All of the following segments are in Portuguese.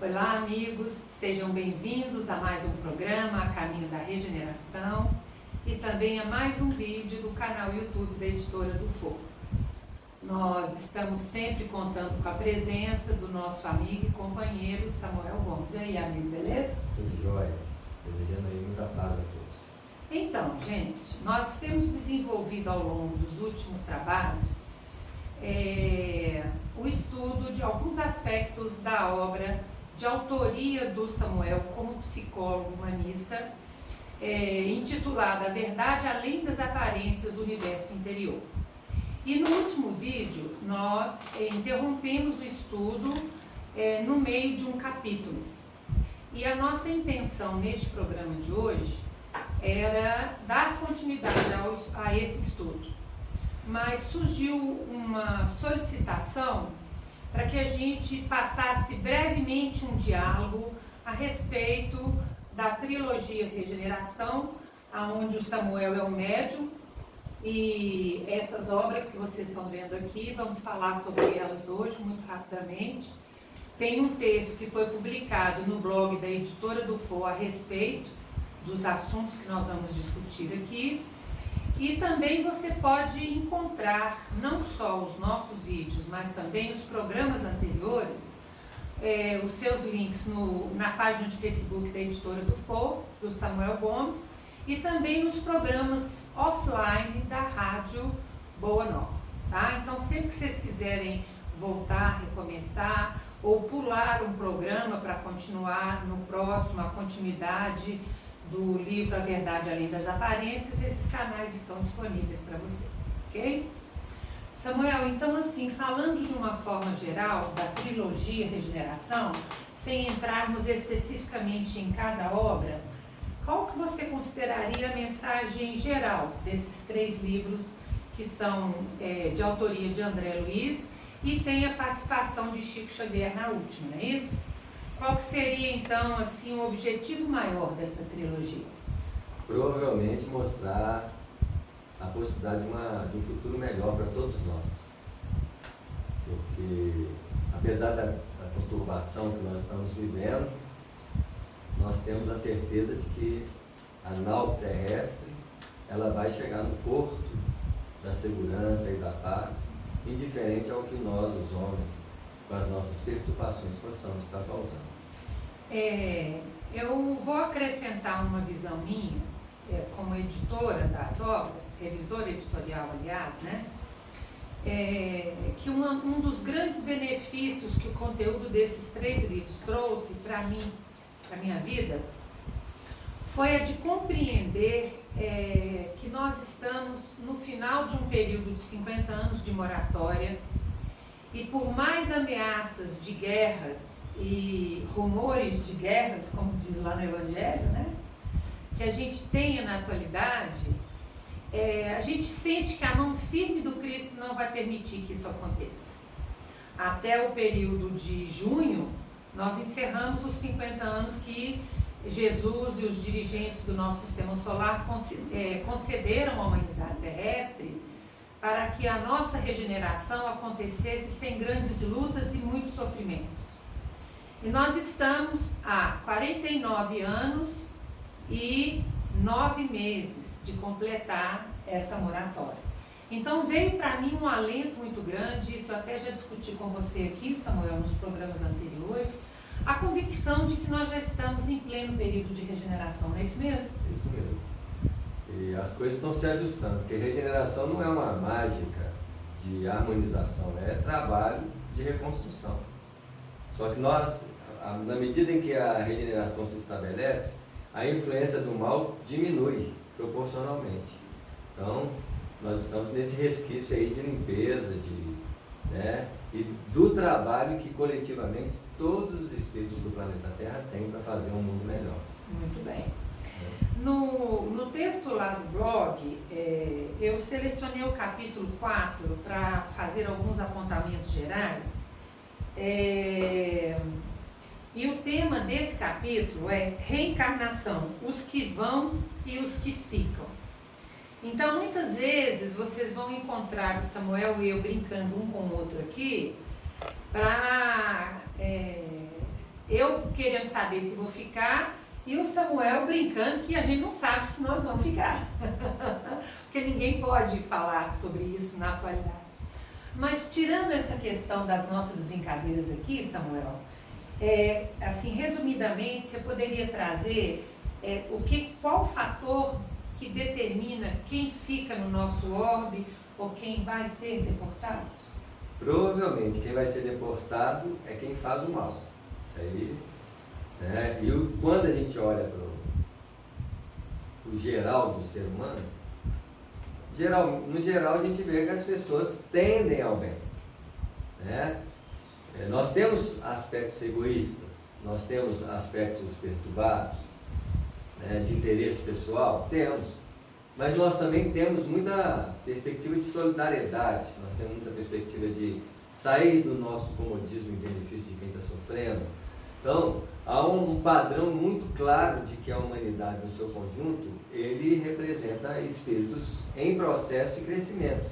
Olá, amigos, sejam bem-vindos a mais um programa A Caminho da Regeneração e também a mais um vídeo do canal YouTube da Editora do Fogo. Nós estamos sempre contando com a presença do nosso amigo e companheiro Samuel Gomes. E aí, amigo, beleza? Tudo jóia. Desejando aí muita paz a todos. Então, gente, nós temos desenvolvido ao longo dos últimos trabalhos o estudo de alguns aspectos da obra de autoria do Samuel como psicólogo humanista, intitulada A Verdade Além das Aparências do Universo Interior. E no último vídeo nós interrompemos o estudo no meio de um capítulo. E a nossa intenção neste programa de hoje era dar continuidade a esse estudo. Mas surgiu uma solicitação para que a gente passasse brevemente um diálogo a respeito da trilogia Regeneração, onde o Samuel é o médium, e essas obras que vocês estão vendo aqui, vamos falar sobre elas hoje, muito rapidamente. Tem um texto que foi publicado no blog da Editora do Fogo a respeito dos assuntos que nós vamos discutir aqui. E também você pode encontrar não só os nossos vídeos, mas também os programas anteriores, os seus links na página de Facebook da Editora do Fogo, do Samuel Gomes, e também nos programas offline da Rádio Boa Nova. Tá? Então, sempre que vocês quiserem voltar, recomeçar, ou pular um programa para continuar no próximo, a continuidade do livro A Verdade Além das Aparências, esses canais estão disponíveis para você, ok? Samuel, então assim, falando de uma forma geral da trilogia Regeneração, sem entrarmos especificamente em cada obra, qual que você consideraria a mensagem geral desses 3 livros que são de autoria de André Luiz e tem a participação de Chico Xavier na última, não é isso? Qual seria, então, assim, o objetivo maior desta trilogia? Provavelmente mostrar a possibilidade de um futuro melhor para todos nós. Porque, apesar da conturbação que nós estamos vivendo, nós temos a certeza de que a nau terrestre ela vai chegar no porto da segurança e da paz, indiferente ao que nós, os homens, com as nossas perturbações, possamos estar causando. Eu vou acrescentar uma visão minha, como editora das obras, revisora editorial, aliás, né? Que um dos grandes benefícios que o conteúdo desses 3 livros trouxe para mim, para a minha vida, foi a de compreender que nós estamos no final de um período de 50 anos de moratória, e por mais ameaças de guerras e rumores de guerras, como diz lá no Evangelho, né, que a gente tenha na atualidade, a gente sente que a mão firme do Cristo não vai permitir que isso aconteça. Até o período de junho, nós encerramos os 50 anos que Jesus e os dirigentes do nosso sistema solar concederam à humanidade terrestre para que a nossa regeneração acontecesse sem grandes lutas e muitos sofrimentos. E nós estamos há 49 anos e 9 meses de completar essa moratória. Então veio para mim um alento muito grande, isso eu até já discuti com você aqui, Samuel, nos programas anteriores, a convicção de que nós já estamos em pleno período de regeneração, não é isso mesmo? Isso mesmo. E as coisas estão se ajustando, porque regeneração não é uma mágica de harmonização, é trabalho de reconstrução. Só que nós, na medida em que a regeneração se estabelece, a influência do mal diminui proporcionalmente. Então, nós estamos nesse resquício aí de limpeza, e do trabalho que coletivamente todos os espíritos do planeta Terra têm para fazer um mundo melhor. Muito bem. No texto lá do blog, eu selecionei o capítulo 4 para fazer alguns apontamentos gerais. E o tema desse capítulo é reencarnação, os que vão e os que ficam. Então, muitas vezes, vocês vão encontrar Samuel e eu brincando um com o outro aqui, para eu querendo saber se vou ficar e o Samuel brincando que a gente não sabe se nós vamos ficar. Porque ninguém pode falar sobre isso na atualidade. Mas tirando essa questão das nossas brincadeiras aqui, Samuel, assim, resumidamente, você poderia trazer qual o fator que determina quem fica no nosso orbe ou quem vai ser deportado? Provavelmente quem vai ser deportado é quem faz o mal. Isso aí, né? E quando a gente olha para o geral do ser humano, no geral a gente vê que as pessoas tendem ao bem, né? Nós temos aspectos egoístas, nós temos aspectos perturbados, né, de interesse pessoal, temos, mas nós também temos muita perspectiva de solidariedade, nós temos muita perspectiva de sair do nosso comodismo em benefício de quem está sofrendo. Então, há um padrão muito claro de que a humanidade no seu conjunto, ele representa espíritos em processo de crescimento.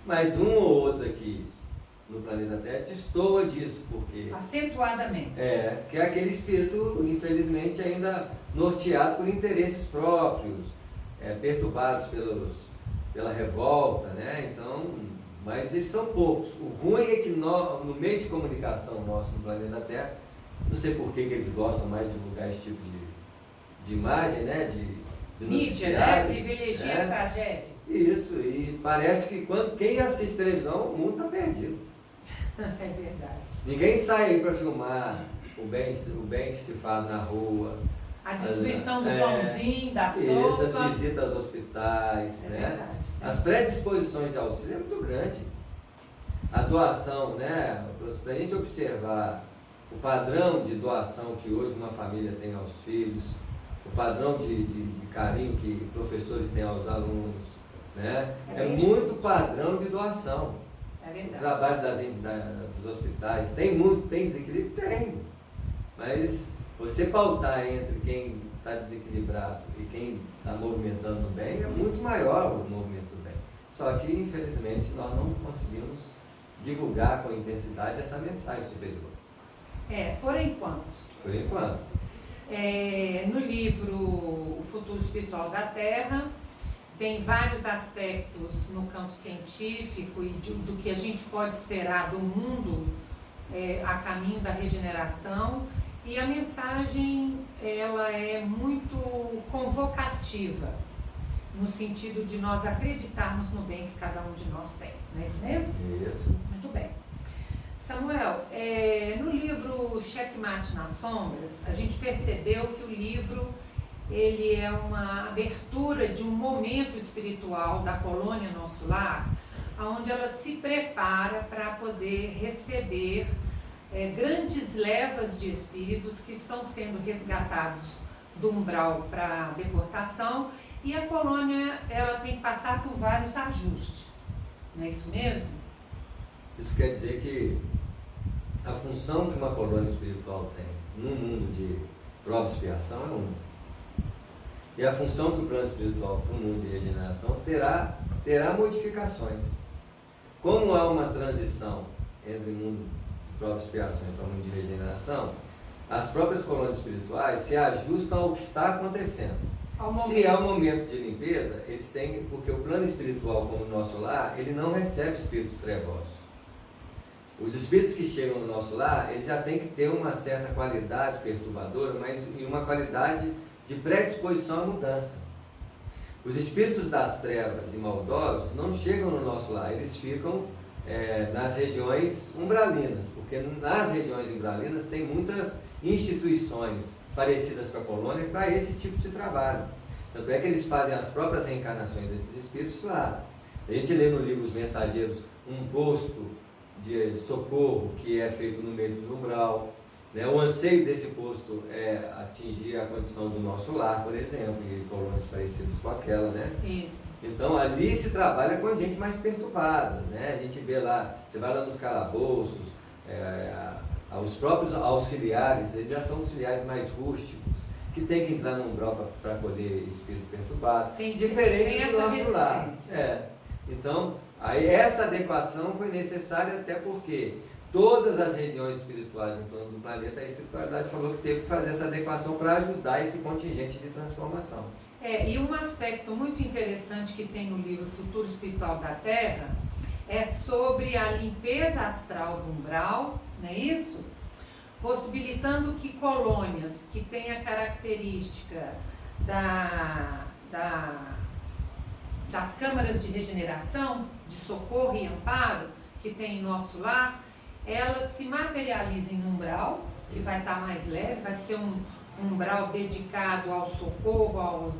Mas um ou outro aqui no planeta Terra destoa disso, porque... Acentuadamente. Que é aquele espírito, infelizmente, ainda norteado por interesses próprios, perturbados pela revolta, né? Então, mas eles são poucos. O ruim é que no meio de comunicação nosso no planeta Terra, não sei por que eles gostam mais de divulgar esse tipo de imagem, né? De mídia, né? Privilegia as tragédias. Isso, e parece que quem assiste televisão, o mundo está perdido. É verdade. Ninguém sai aí para filmar o bem que se faz na rua. A distribuição do pãozinho, da sopa. As visitas aos hospitais, né? Verdade, as predisposições de auxílio é muito grande. A doação, né? Para a gente observar o padrão de doação que hoje uma família tem aos filhos, o padrão de carinho que professores têm aos alunos, né? É muito padrão de doação. É verdade. O trabalho dos hospitais tem desequilíbrio? Tem. Mas você pautar entre quem está desequilibrado e quem está movimentando bem é muito maior o movimento do bem. Só que, infelizmente, nós não conseguimos divulgar com intensidade essa mensagem superior. Por enquanto. Por enquanto. No livro O Futuro Espiritual da Terra, tem vários aspectos no campo científico e do que a gente pode esperar do mundo a caminho da regeneração, e a mensagem ela é muito convocativa, no sentido de nós acreditarmos no bem que cada um de nós tem, não é isso mesmo? Isso. Muito bem. Samuel, no livro Checkmate nas Sombras, a gente percebeu que o livro ele é uma abertura de um momento espiritual da colônia Nosso Lar, onde ela se prepara para poder receber grandes levas de espíritos que estão sendo resgatados do umbral para deportação, e a colônia ela tem que passar por vários ajustes, não é isso mesmo? Isso quer dizer que a função que uma colônia espiritual tem no mundo de prova e expiação é uma. E a função que o plano espiritual para o mundo de regeneração terá modificações. Como há uma transição entre o mundo de prova e expiação para o mundo de regeneração, as próprias colônias espirituais se ajustam ao que está acontecendo. Se é um momento de limpeza, eles têm, porque o plano espiritual, como o nosso lar, ele não recebe espíritos trevosos. Os espíritos que chegam no nosso lar, eles já têm que ter uma certa qualidade perturbadora, mas e uma qualidade de predisposição à mudança. Os espíritos das trevas e maldosos não chegam no nosso lar, eles ficam nas regiões umbralinas, porque nas regiões umbralinas tem muitas instituições parecidas com a colônia para esse tipo de trabalho. Tanto é que eles fazem as próprias reencarnações desses espíritos lá. A gente lê no livro Os Mensageiros um posto de socorro que é feito no meio do umbral, né? O anseio desse posto é atingir a condição do nosso lar, por exemplo, e colônias parecidas com aquela, né? Isso. Então ali se trabalha com gente mais perturbada, né? A gente vê lá, você vai lá nos calabouços, os próprios auxiliares, eles já são auxiliares mais rústicos, que tem que entrar no umbral para acolher espírito perturbado, diferente do nosso lar. Então, aí essa adequação foi necessária até porque todas as regiões espirituais em torno do planeta, a espiritualidade falou que teve que fazer essa adequação para ajudar esse contingente de transformação. E um aspecto muito interessante que tem no livro Futuro Espiritual da Terra é sobre a limpeza astral do umbral, não é isso? Possibilitando que colônias que têm a característica das câmaras de regeneração, de socorro e amparo que tem em nosso lar, elas se materializem no umbral, que vai estar mais leve, vai ser um umbral dedicado ao socorro, ao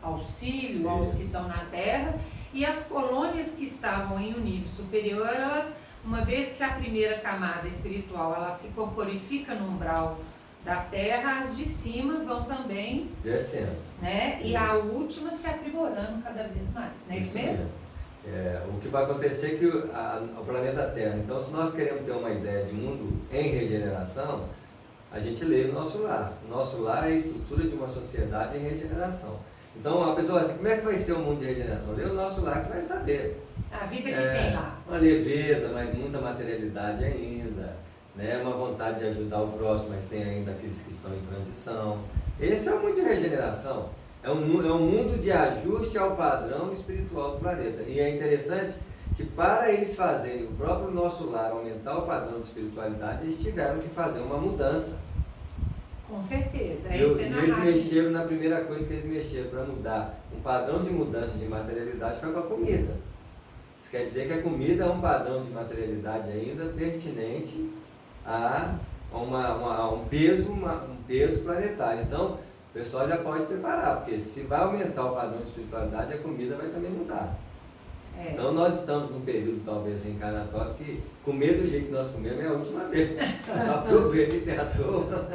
auxílio, aos que estão na Terra, e as colônias que estavam em um nível superior, elas, uma vez que a primeira camada espiritual ela se corporifica no umbral da Terra, as de cima vão também descendo, né? E a última se aprimorando cada vez mais, não é isso mesmo? O que vai acontecer é que o planeta Terra, então se nós queremos ter uma ideia de mundo em regeneração, a gente lê o nosso lar. O nosso lar é a estrutura de uma sociedade em regeneração. Então a pessoa assim, como é que vai ser o mundo de regeneração? Lê o nosso lar que você vai saber. A vida que tem lá. Uma leveza, mas muita materialidade ainda, né? Uma vontade de ajudar o próximo, mas tem ainda aqueles que estão em transição. Esse é o mundo de regeneração. É um mundo de ajuste ao padrão espiritual do planeta. E é interessante que para eles fazerem o próprio nosso lar aumentar o padrão de espiritualidade, eles tiveram que fazer uma mudança. Com certeza. E eles mexeram na primeira coisa que eles mexeram para mudar. Um padrão de mudança de materialidade foi com a comida. Isso quer dizer que a comida é um padrão de materialidade ainda pertinente a um peso planetário. Então, o pessoal já pode preparar, porque se vai aumentar o padrão de espiritualidade, a comida vai também mudar. Então nós estamos num período talvez reencarnatório que comer do jeito que nós comemos é a última vez. Aproveita e tem a turma.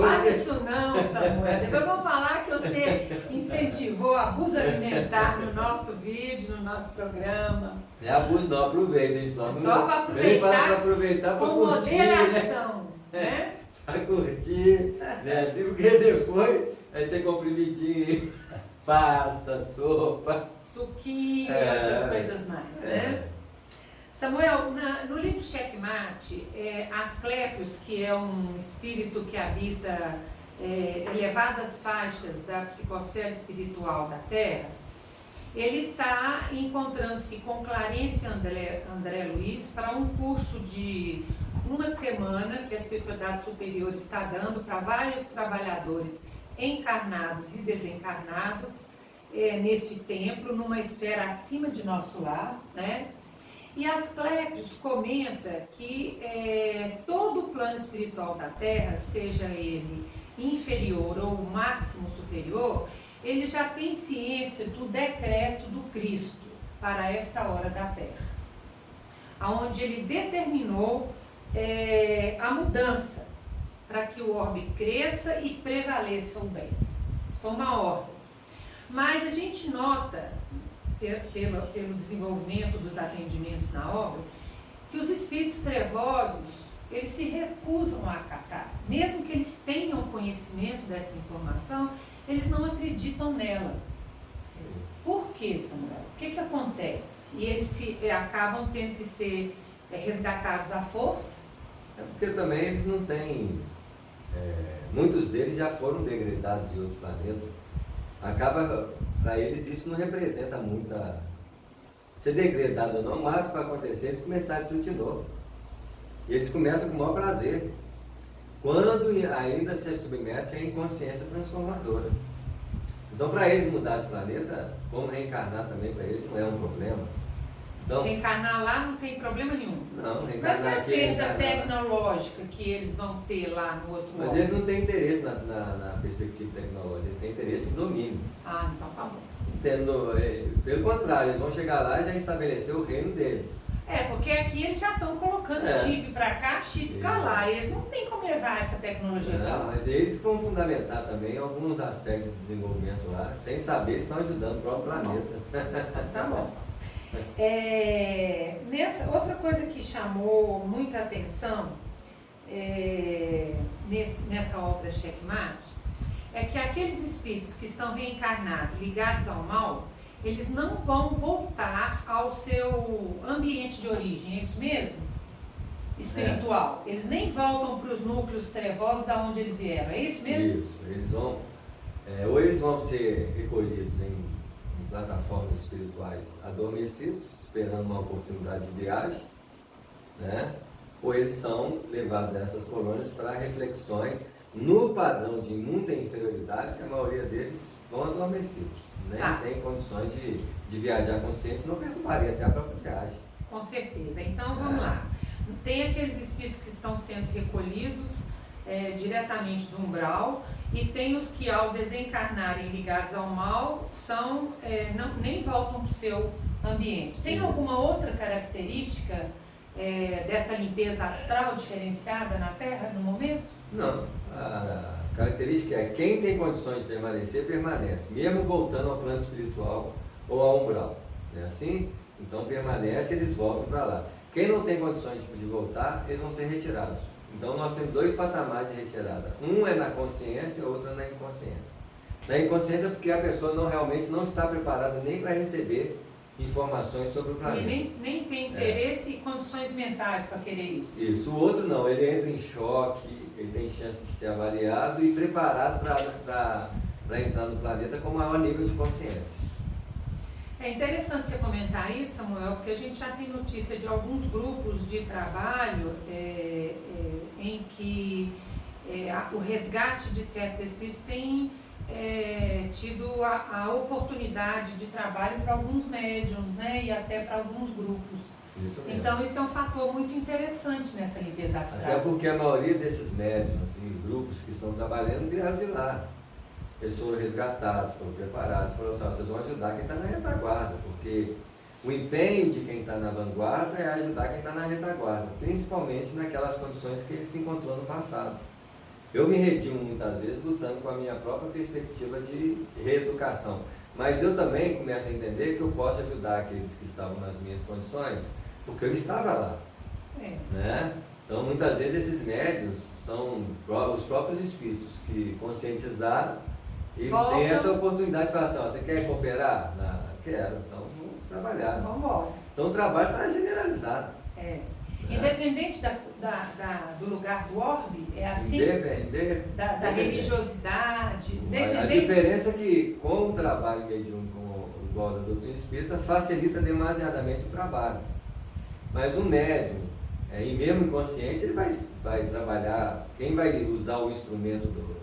Faz isso não, Samuel. Depois vamos falar que você incentivou abuso alimentar no nosso vídeo, no nosso programa. Não é abuso não, aproveitem só. Só para aproveitar para com curtir, moderação, né? Para curtir, né? Assim, porque depois vai ser comprimidinho, pasta, sopa, suquinho, outras coisas mais, né? Samuel, no livro Checkmate, Asclépios, que é um espírito que habita elevadas faixas da psicosfera espiritual da Terra, ele está encontrando-se com Clarence André Luiz para um curso de uma semana que a espiritualidade superior está dando para vários trabalhadores encarnados e desencarnados neste templo, numa esfera acima de nosso lar, né? E Asclépios comenta que todo o plano espiritual da Terra, seja ele inferior ou máximo superior, ele já tem ciência do decreto do Cristo para esta hora da Terra, onde ele determinou a mudança para que o orbe cresça e prevaleça o bem. Isso foi uma ordem. Mas a gente nota, pelo desenvolvimento dos atendimentos na obra, que os espíritos trevosos, eles se recusam a acatar. Mesmo que eles tenham conhecimento dessa informação, eles não acreditam nela. Por que, Samuel? O que acontece? E eles acabam tendo que ser resgatados à força? É porque também eles não têm... muitos deles já foram degradados de outro planeta. Acaba, para eles, isso não representa muita... Ser degradado ou não, mas para acontecer, eles começarem tudo de novo. E eles começam com o maior prazer. Quando ainda se submete à inconsciência transformadora. Então, para eles mudar esse planeta, como reencarnar também para eles não é um problema. Então, reencarnar lá não tem problema nenhum. Não, reencarnar mas aqui. Mas a perda tecnológica que eles vão ter lá no outro Mas eles não têm interesse na perspectiva tecnológica, eles têm interesse em domínio. Ah, então tá bom. Pelo contrário, eles vão chegar lá e já estabelecer o reino deles. Porque aqui eles já estão colocando chip para cá, chip para lá. Eles não têm como levar essa tecnologia para lá. Mas eles vão fundamentar também alguns aspectos de desenvolvimento lá, sem saber se estão ajudando o próprio planeta. Tá bom. Outra coisa que chamou muita atenção nessa obra Checkmate é que aqueles espíritos que estão reencarnados, ligados ao mal, eles não vão voltar ao seu ambiente de origem, é isso mesmo? Espiritual. Eles nem voltam para os núcleos trevosos da onde eles vieram, é isso mesmo? Isso, eles vão, ou eles vão ser recolhidos em plataformas espirituais adormecidos, esperando uma oportunidade de viagem, né? Ou eles são levados a essas colônias para reflexões no padrão de muita inferioridade. A maioria deles vão adormecidos, nem tem condições de viajar a consciência, não perturbaria até a própria viagem. Com certeza. Então vamos lá. Tem aqueles espíritos que estão sendo recolhidos diretamente do umbral, e tem os que, ao desencarnarem ligados ao mal, nem voltam para o seu ambiente. Tem alguma outra característica dessa limpeza astral diferenciada na Terra no momento? Não. A característica é quem tem condições de permanecer, permanece, mesmo voltando ao plano espiritual ou ao umbral. Não é assim? Então permanece e eles voltam para lá. Quem não tem condições de voltar, eles vão ser retirados. Então nós temos 2 patamares de retirada. Um é na consciência, outro é na inconsciência. Na inconsciência porque a pessoa realmente não está preparada nem para receber informações sobre o planeta. E nem tem interesse e condições mentais para querer isso. Isso. O outro não, ele entra em choque, ele tem chance de ser avaliado e preparado para entrar no planeta com maior nível de consciência. É interessante você comentar isso, Samuel, porque a gente já tem notícia de alguns grupos de trabalho em que o resgate de certos espíritos tem tido a oportunidade de trabalho para alguns médiuns, né, e até para alguns grupos. Isso mesmo. Então isso é um fator muito interessante nessa limpeza astral. Até porque a maioria desses médiuns e grupos que estão trabalhando vieram de lá. Eles foram resgatados, foram preparados, falaram assim, vocês vão ajudar quem está na retaguarda, porque o empenho de quem está na vanguarda é ajudar quem está na retaguarda, principalmente naquelas condições que ele se encontrou no passado. Eu me redimo muitas vezes lutando com a minha própria perspectiva de reeducação, mas eu também começo a entender que eu posso ajudar aqueles que estavam nas minhas condições, porque eu estava lá. Né? Então muitas vezes esses médiuns são os próprios espíritos que conscientizaram e tem essa oportunidade de falar assim, você quer cooperar? Não, quero, então vamos trabalhar. Vamos embora. Então o trabalho está generalizado. Independente do lugar do orbe, é assim? Da religiosidade. A diferença é que com o trabalho mediúnico igual da doutrina espírita, facilita demasiadamente o trabalho. Mas o médium, e mesmo inconsciente, ele vai trabalhar, quem vai usar o instrumento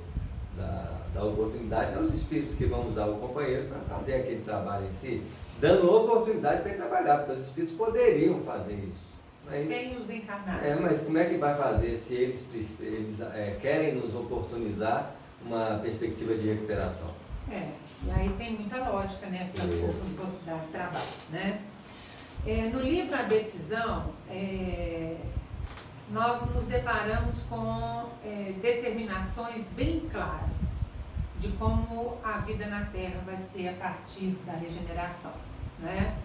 da oportunidade são os espíritos que vão usar o companheiro para fazer aquele trabalho em si, dando oportunidade para ele trabalhar, porque os espíritos poderiam fazer isso. Sem os encarnados. Mas como é que vai fazer se eles querem nos oportunizar uma perspectiva de recuperação? E aí tem muita lógica nessa possibilidade de trabalho, né? No livro A Decisão, nós nos deparamos com determinações bem claras de como a vida na Terra vai ser a partir da regeneração, né?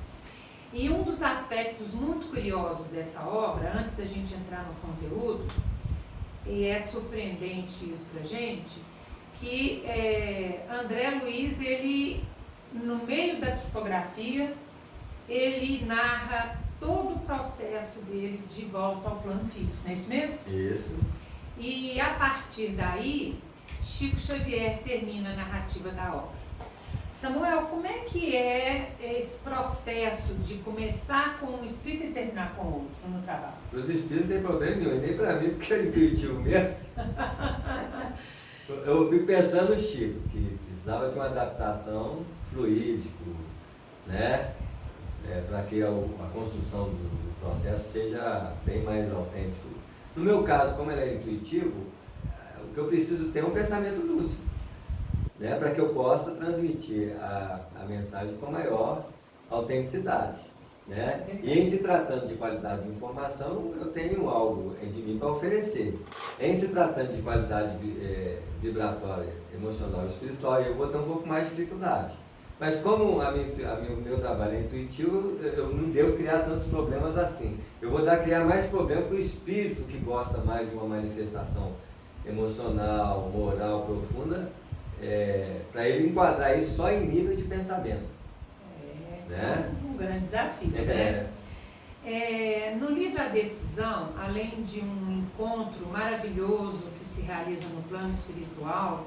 E um dos aspectos muito curiosos dessa obra, antes da gente entrar no conteúdo, e é surpreendente isso pra gente, que André Luiz, ele, no meio da psicografia, ele narra todo o processo dele de volta ao plano físico, não é isso mesmo? Isso. E a partir daí, Chico Xavier termina a narrativa da obra. Samuel, como é que é esse processo de começar com um espírito e terminar com outro no trabalho? Para os espíritos não tem problema nenhum, e nem para mim, porque é intuitivo mesmo. Eu fico pensando no Chico, que precisava de uma adaptação fluídico, né? Para que a construção do processo seja bem mais autêntico. No meu caso, como ele é intuitivo, o que eu preciso ter é um pensamento lúcido, né, para que eu possa transmitir a mensagem com maior autenticidade, né? E em se tratando de qualidade de informação, eu tenho algo de mim para oferecer. Em se tratando de qualidade vibratória, emocional e espiritual, eu vou ter um pouco mais de dificuldade. Mas como o meu trabalho é intuitivo, eu não devo criar tantos problemas assim. Eu vou criar mais problema para o espírito que gosta mais de uma manifestação emocional, moral, profunda, para ele enquadrar isso só em nível de pensamento. né? Um grande desafio, né? No livro A Decisão, além de um encontro maravilhoso que se realiza no plano espiritual,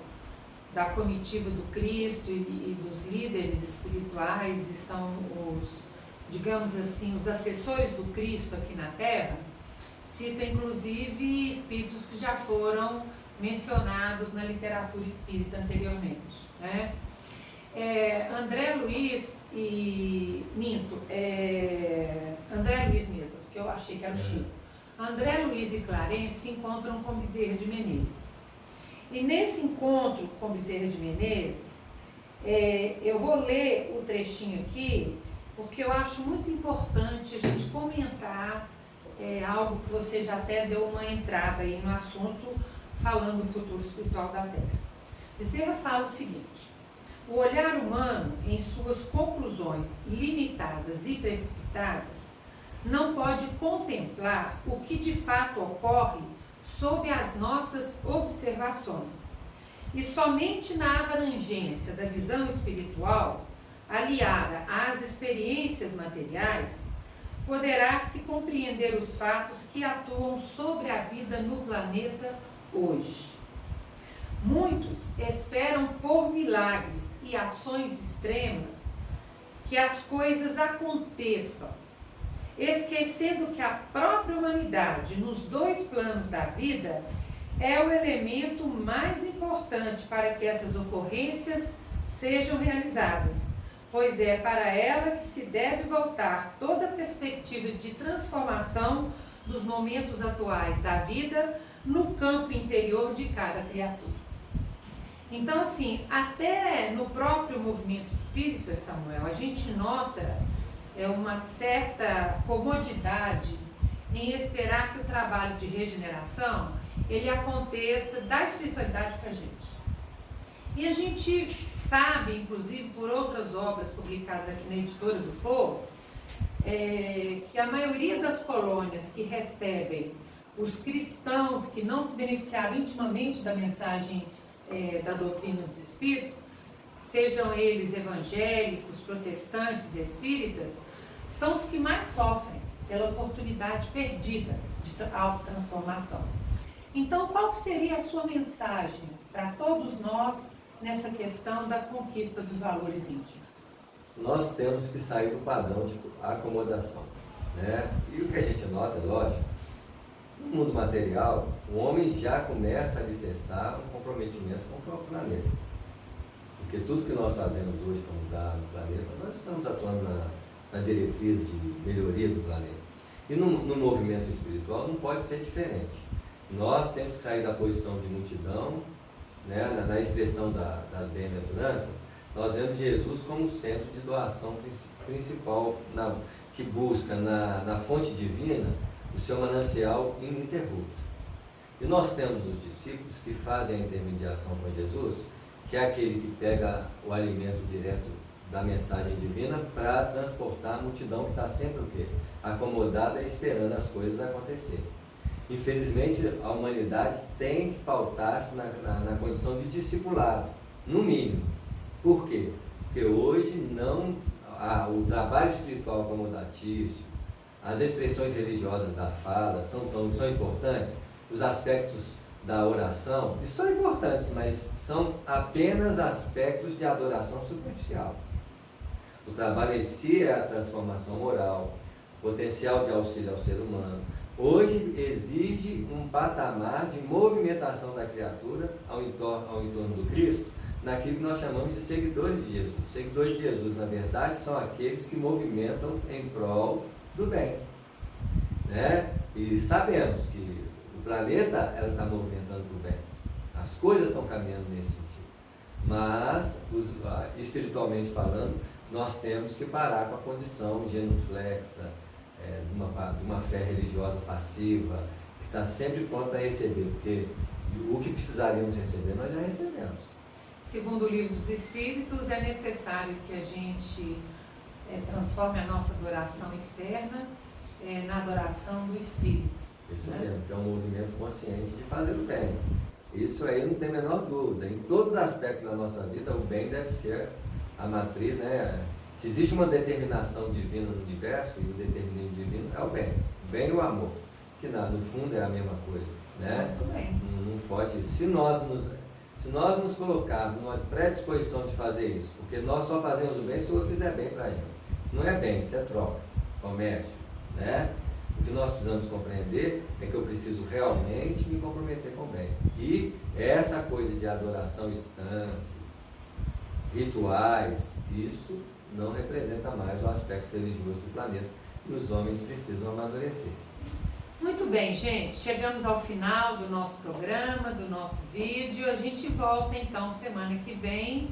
da comitiva do Cristo e dos líderes espirituais, e são os, digamos assim, os assessores do Cristo aqui na Terra, cita inclusive espíritos que já foram mencionados na literatura espírita anteriormente, né? André Luiz André Luiz mesmo, porque eu achei que era o Chico. André Luiz e Clarence se encontram com Bezerra de Menezes. E nesse encontro com Bezerra de Menezes, eu vou ler o trechinho aqui, porque eu acho muito importante a gente comentar algo que você já até deu uma entrada aí no assunto, falando do futuro espiritual da Terra. Bezerra fala o seguinte: o olhar humano, em suas conclusões limitadas e precipitadas, não pode contemplar o que de fato ocorre sob as nossas observações. E somente na abrangência da visão espiritual, aliada às experiências materiais, poderá-se compreender os fatos que atuam sobre a vida no planeta hoje. Muitos esperam por milagres e ações extremas que as coisas aconteçam, esquecendo que a própria humanidade, nos dois planos da vida, é o elemento mais importante para que essas ocorrências sejam realizadas, pois é para ela que se deve voltar toda a perspectiva de transformação dos momentos atuais da vida no campo interior de cada criatura. Então, assim, até no próprio movimento espírita, Samuel, a gente nota uma certa comodidade em esperar que o trabalho de regeneração ele aconteça da espiritualidade para a gente. E a gente sabe, inclusive por outras obras publicadas aqui na Editora do Fogo, que a maioria das colônias que recebem os cristãos que não se beneficiaram intimamente da mensagem da doutrina dos espíritos, sejam eles evangélicos, protestantes, espíritas, são os que mais sofrem pela oportunidade perdida de autotransformação. Então, qual seria a sua mensagem para todos nós nessa questão da conquista dos valores íntimos? Nós temos que sair do padrão de acomodação, né? E o que a gente nota, lógico, no mundo material, o homem já começa a alicerçar um comprometimento com o próprio planeta. Porque tudo que nós fazemos hoje para mudar o planeta, nós estamos atuando na diretriz de melhoria do planeta. E no movimento espiritual não pode ser diferente. Nós temos que sair da posição de multidão, né, na expressão das bem-aventuranças. Nós vemos Jesus como centro de doação principal, que busca na fonte divina o seu manancial ininterrupto. E nós temos os discípulos que fazem a intermediação com Jesus, que é aquele que pega o alimento direto da mensagem divina para transportar a multidão que está sempre o quê? Acomodada, esperando as coisas acontecerem. Infelizmente, a humanidade tem que pautar-se na condição de discipulado, no mínimo. Por quê? Porque hoje o trabalho espiritual acomodatício, as expressões religiosas da fala são importantes, os aspectos da oração, eles são importantes, mas são apenas aspectos de adoração superficial. O trabalho em si é a transformação moral, potencial de auxílio ao ser humano. Hoje exige um patamar de movimentação da criatura ao entorno do Cristo, naquilo que nós chamamos de seguidores de Jesus. Seguidores de Jesus, na verdade, são aqueles que movimentam em prol do bem, né? E sabemos que o planeta está movimentando para o bem, as coisas estão caminhando nesse sentido, mas espiritualmente falando, nós temos que parar com a condição genuflexa, de uma fé religiosa passiva, que está sempre pronta a receber, porque o que precisaríamos receber, nós já recebemos. Segundo o Livro dos Espíritos, é necessário que a gente transforme a nossa adoração externa na adoração do Espírito. Isso mesmo, que é um movimento consciente de fazer o bem. Isso aí não tem a menor dúvida. Em todos os aspectos da nossa vida, o bem deve ser a matriz, né, Se existe uma determinação divina no universo, e o determinismo divino é o bem. O bem e o amor. Que no fundo é a mesma coisa. Né? Muito bem. Não foge isso. Se nós nos colocarmos numa predisposição de fazer isso, porque nós só fazemos o bem se o outro fizer bem para a gente. Isso não é bem, isso é troca, comércio. Né? O que nós precisamos compreender é que eu preciso realmente me comprometer com o bem. E essa coisa de adoração estanque, rituais, isso não representa mais o aspecto religioso do planeta. E os homens precisam amadurecer. Muito bem, gente. Chegamos ao final do nosso programa, do nosso vídeo. A gente volta então semana que vem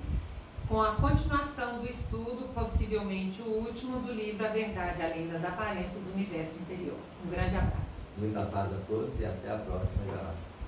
com a continuação do estudo, possivelmente o último, do livro A Verdade Além das Aparências do Universo Interior. Um grande abraço. Muita paz a todos e até a próxima gravação.